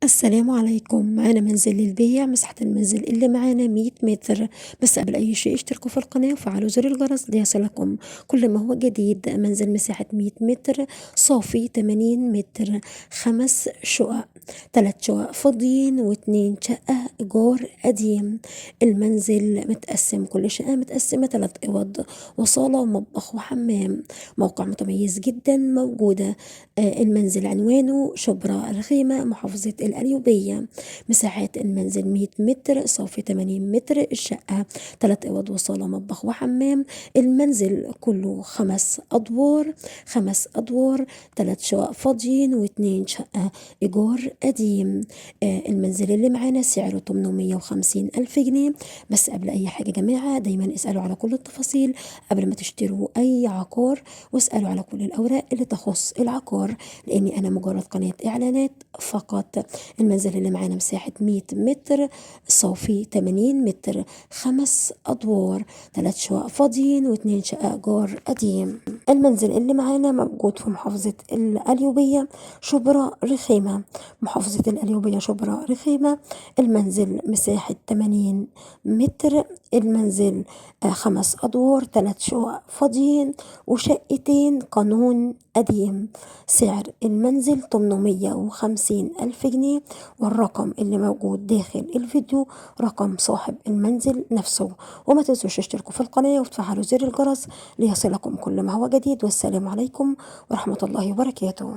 السلام عليكم. معانا منزل للبيع. مساحة المنزل اللي معانا 100 متر. بس قبل أي شيء اشتركوا في القناة وفعلوا زر الجرس ليصلكم كل ما هو جديد. منزل مساحة 100 متر، صافي 80 متر، 5 شقق، 3 شقق فاضيين و2 شقة إيجار قديم. المنزل متقسم، كل شقة متقسمة 3 أوض وصالة ومطبخ وحمام. موقع متميز جدا. موجودة المنزل عنوانه شبرا الخيمة، محافظة القليوبية. مساحات المنزل 100 متر، صافي 80 متر، الشقة 3 أوض وصالة مطبخ وحمام. المنزل كله 5 أدوار، 5 أدوار، 3 شقق فاضيين و2 شقة إيجار قديم. المنزل اللي معانا سعره 850 ألف جنيه. بس قبل أي حاجة يا جماعة دايما اسألوا على كل التفاصيل قبل ما تشتروا أي عقار، واسألوا على كل الأوراق اللي تخص العقار، لأني أنا مجرد قناة إعلانات فقط. المنزل اللي معانا مساحة 100 متر، صافي 80 متر، 5 أدوار، 3 شقق فاضيين و2 شقة إيجار قديم. المنزل اللي معانا موجود في محافظة القليوبية، شبرا رخيمة. محافظة القليوبية شبرا رخيمة. المنزل مساحة 80 متر. المنزل 5 أدوار، 3 شقق فاضيين وشقتين قانون قديم. سعر المنزل 850 ألف جنيه، والرقم اللي موجود داخل الفيديو رقم صاحب المنزل نفسه. وما تنسوش تشتركوا في القناة وتفعلوا زر الجرس ليصلكم كل ما هو جديد. والسلام عليكم ورحمة الله وبركاته.